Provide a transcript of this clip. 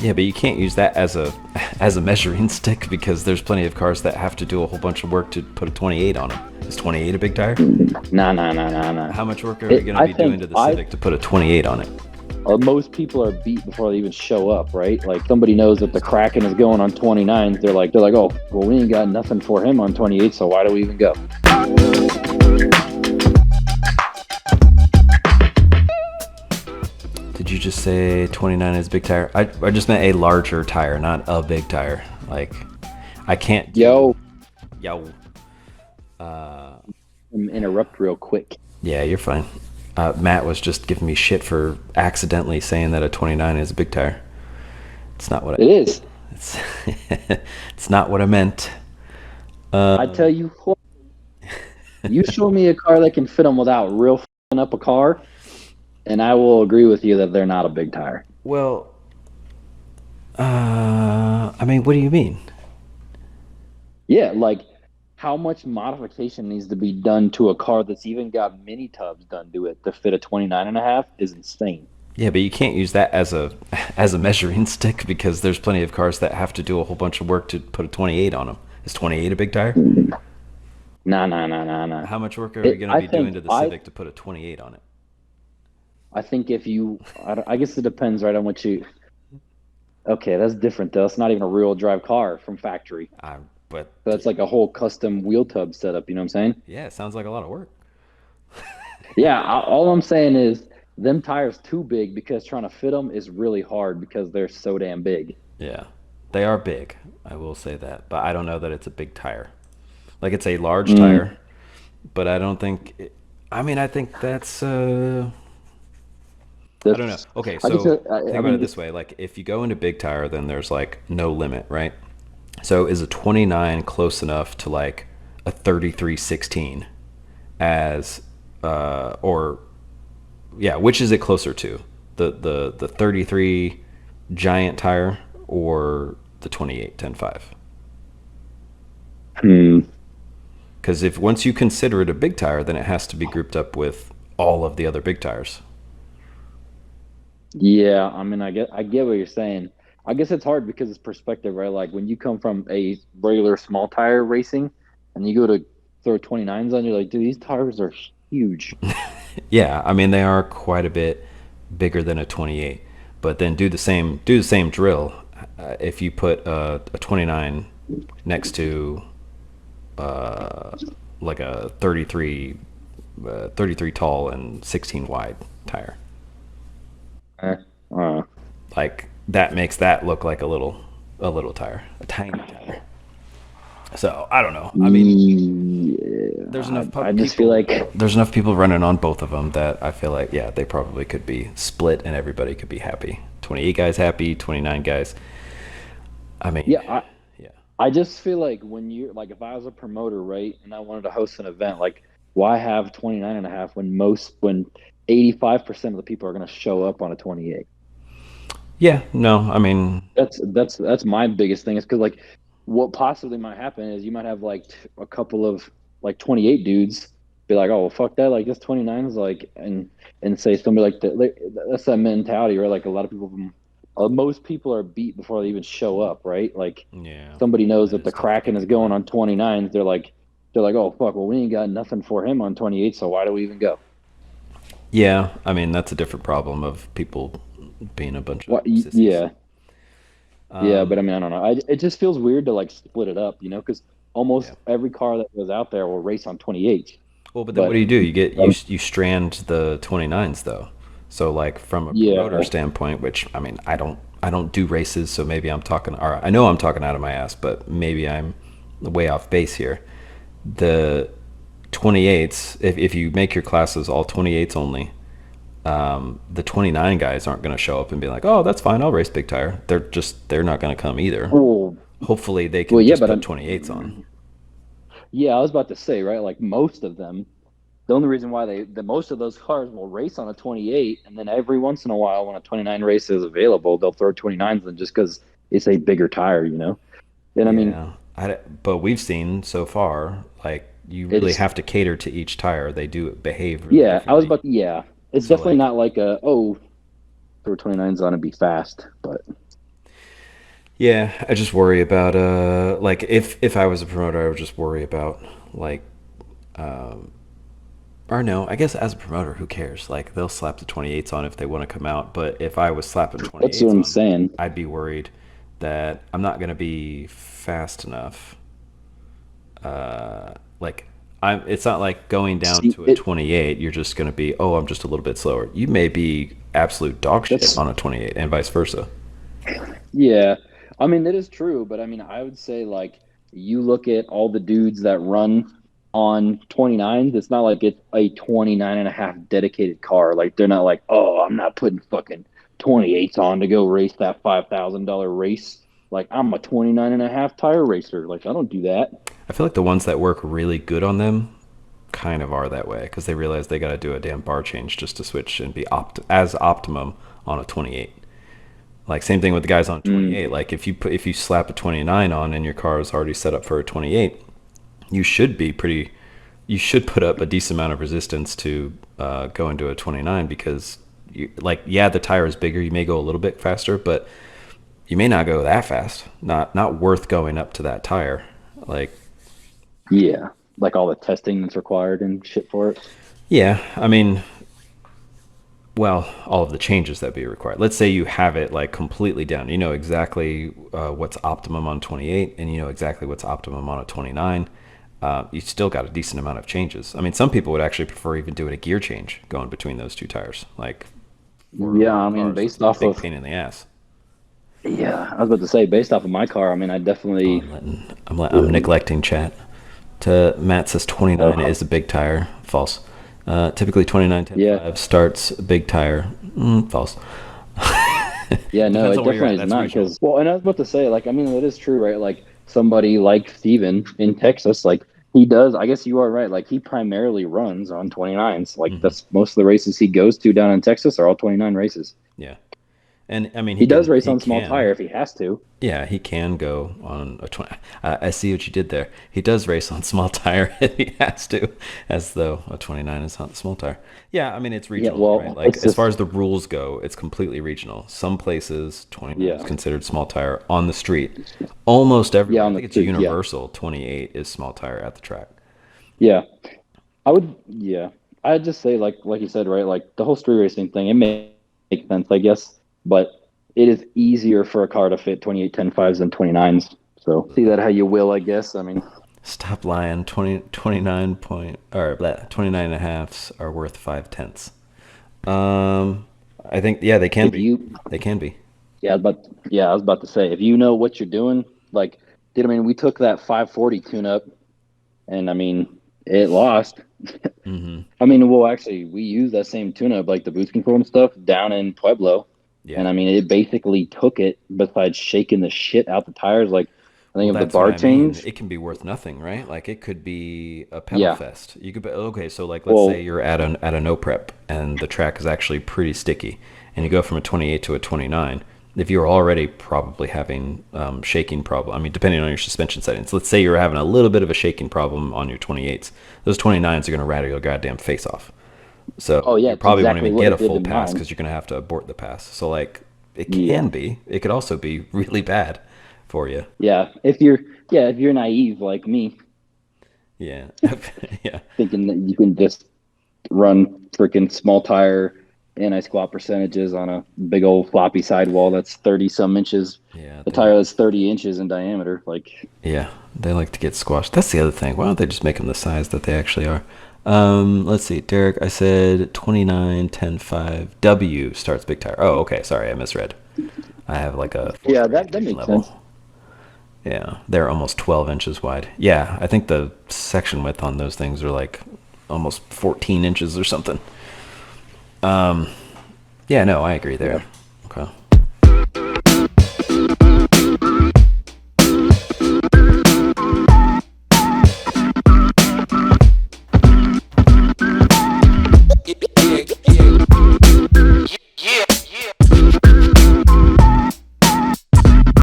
Yeah, but you can't use that as a as a measuring stick because there's plenty of cars that have to do a whole bunch of work to put a 28 on them. Is 28 a big tire? Nah, nah, nah, nah, nah. How much work are we going to I be doing think to the Civic to put a 28 on it? most people are beat before they even show up, right? Like somebody knows that the Kraken is going on 29s. They're like, oh, well, we ain't got nothing for him on 28, so why do we even go? Did you just say 29 is big tire? I just meant a larger tire, not a big tire. Like, I can't do... Yo, Yo. interrupt real quick. Yeah, you're fine. Matt was just giving me shit for accidentally saying that a 29 is a big tire. It's not what It is. It's, it's not what I meant. I tell you what, you show me a car that can fit them without real f***ing up a car, and I will agree with you that they're not a big tire. Well, I mean, what do you mean? Yeah, like how much modification needs to be done to a car that's even got mini tubs done to it to fit a 29.5 is insane. Yeah, but you can't use that as a as a measuring stick because there's plenty of cars that have to do a whole bunch of work to put a 28 on them. Is 28 a big tire? Nah, nah, nah, nah, nah. How much work are we going to I be doing think to the Civic to put a 28 on it? I think if you, I guess it depends, right, on what you. Okay, that's different though. It's not even a real drive car from factory. But So that's like a whole custom wheel tub setup. You know what I'm saying? yeah, it sounds like a lot of work. Yeah. All I'm saying is them tires too big because trying to fit them is really hard because they're so damn big. Yeah, they are big. I will say that, but I don't know that it's a big tire. Like it's a large tire, but I don't think. I mean, I think that's. I don't know. That's, Okay, I just, so I think about it mean, this way: like if you go into big tire, then there's like no limit, right? So is a 29 close enough to like a 3316 as or yeah, which is it closer to? The 33 giant tire or the 28 105? hmm. Cuz if once you consider it a big tire, then it has to be grouped up with all of the other big tires. Yeah, I mean, I get what you're saying. I guess it's hard because it's perspective, right? Like when you come from a regular small tire racing and you go to throw 29s on, you're like, dude, these tires are huge. Yeah, I mean they are quite a bit bigger than a 28. But then do the same drill. If you put a 29 next to uh, like a 33 tall and 16 wide tire, Eh, uh, like that makes that look like a little tire, a tiny tire. So I don't know. I mean, there's yeah, enough I just feel people. like, There's enough people running on both of them that I feel like yeah, they probably could be split and everybody could be happy. 28 guys happy, 29 guys. I mean, yeah, yeah, I just feel like when you're like, if I was a promoter, right, and I wanted to host an event, like, why have 29.5 when 85% of the people are going to show up on a 28? yeah. No, I mean, That's my biggest thing is because like what possibly might happen is you might have like a couple of like 28 dudes be like, oh well, fuck that, like this 29 is like, and say somebody like that, like, that's that mentality, right? Like a lot of people, most people are beat before they even show up, right? Like yeah, somebody knows that that is the tough to Kraken get is people going in. on 29s. They're like, oh fuck, well we ain't got nothing for him on 28, so why do we even go? Yeah, I mean that's a different problem of people being a bunch of What? sissies. Yeah, yeah, but I mean, I don't know. It just feels weird to like split it up, because Yeah. almost every car that goes out there will race on 28. Well, but then what But do? You get um, you strand the 29s though. So like from a promoter yeah, standpoint, which I mean, I don't do races, so maybe I'm talking or I know I'm talking out of my ass, but maybe I'm way off base here. The 28s, if you make your classes all 28s only, the 29 guys aren't going to show up and be like, "Oh, that's fine. I'll race big tire." They're not going to come either. well, Hopefully they well, can yeah, just but put 28s on. yeah, I was about to say, right? Like most of them, the only reason why the most of those cars will race on a 28, and then every once in a while, when a 29 race is available, they'll throw 29s in just because it's a bigger tire. And I mean, Yeah, but we've seen so far, like you really it's have to cater to each tire. They do behave really yeah, I was differently. about it's So definitely like, not like a, oh, throw 29s on and be fast, but. Yeah, I just worry about like if I was a promoter, I would just worry about like or no, I guess as a promoter, who cares? Like they'll slap the 28s on if they want to come out, but if I was slapping That's what 28s I'm on, saying. I'd be worried that I'm not going to be fast enough. Like I'm it's not like going down See, to a it 28, you're just going to be, "Oh, I'm just a little bit slower." You may be absolute dog shit that's on a 28 and vice versa. yeah. I mean, that is true, but I mean, I would say like you look at all the dudes that run on 29s, it's not like it's a 29 and a half dedicated car. Like they're not like, "Oh, I'm not putting fucking 28s on to go race that $5,000 race." Like I'm a 29 and a half tire racer. Like I don't do that. I feel like the ones that work really good on them kind of are that way because they realize they got to do a damn bar change just to switch and be as optimum on a 28. Like same thing with the guys on Mm, 28. Like if you slap a 29 on and your car is already set up for a 28, you should be pretty. You should put up a decent amount of resistance to go into a 29 because like yeah, the tire is bigger. You may go a little bit faster, but you may not go that fast. Not worth going up to that tire. Like yeah. Like all the testing that's required and shit for it. yeah, I mean well, all of the changes that be required. Let's say you have it like completely down. You know exactly what's optimum on 28, and you know exactly what's optimum on a 29. You still got a decent amount of changes. I mean, some people would actually prefer even doing a gear change going between those two tires, like for Yeah, lower I mean, cars. It's based a off big of pain in the ass. yeah, I was about to say based off of my car, I mean, I Oh, definitely I'm neglecting chat. To Matt says 29 uh, is a big tire. False. Typically 29 yeah. 10.5 starts big tire. False. Yeah, no, Depends it on where you're definitely at. is That's not regional. because, well, and I was about to say, like, I mean, that is true, right? Like, somebody like Steven in Texas, like, he does, I guess you are right. Like, he primarily runs on 29s. Like, Hmm. that's most of the races he goes to down in Texas are all 29 races. Yeah. And I mean, He does race he on small tire can, if he has to. yeah, he can go on a 20. I see what you did there. He does race on small tire if he has to, as though a 29 is not small tire. Yeah, I mean, it's Yeah, regional, right? well, Like, it's as far just, as the rules go, it's completely regional. Some places, 29 is yeah. considered small tire on the street. Almost Yeah, everywhere. I on the think it's street. Yeah. universal. 28 is small tire at the track. Yeah. Yeah. I'd just say, like you said, right? Like, the whole street racing thing, it makes sense, I guess. But it is easier for a car to fit 28 10 fives than 29s. So see that how you will, I guess. I mean, Stop lying. 29 point, or blah, 29 and a halves are worth 5/10. I think, yeah, they can if be. you, They can be. I was about to say, if you know what you're doing, like, I mean, we took that 540 tune up and I mean, it lost. Hmm. I mean, well, actually, we used that same tune up, like the boost control and stuff, down in Pueblo. Yeah. And I mean, it basically took it besides shaking the shit out the tires. Like, I Well, think of the that's what bar I mean. change. It can be worth nothing, right? Like it could be a pedal Yeah. fest. You could be okay. So like, let's say Well, you're at a no prep and the track is actually pretty sticky, and you go from a 28 to a 29. If you're already probably having shaking problem, I mean, depending on your suspension settings. Let's say you're having a little bit of a shaking problem on your 28s. Those 29s are going to rattle your goddamn face off. oh, So yeah, you it's probably won't exactly even what get it a did full to pass mine. because you're going to have to abort the pass. So like, it Yeah. can be. It could also be really bad for you. Yeah. If you're naive like me, Yeah. Yeah. thinking that you can just run freaking small tire anti-squat percentages on a big old floppy sidewall that's 30 some inches, Yeah, a they like tire that's 30 inches in diameter. Like, yeah, they like to get squashed. That's the other thing. Why don't they just make them the size that they actually are? Let's see, Derek. I said 29, 10, 5. W starts big tire. Oh, okay. Sorry, I misread. I have like a fourth yeah, grade that education makes sense. level. Yeah, they're almost 12 inches wide. Yeah, I think the section width on those things are like almost 14 inches or something. Yeah, no, I agree Yeah. there.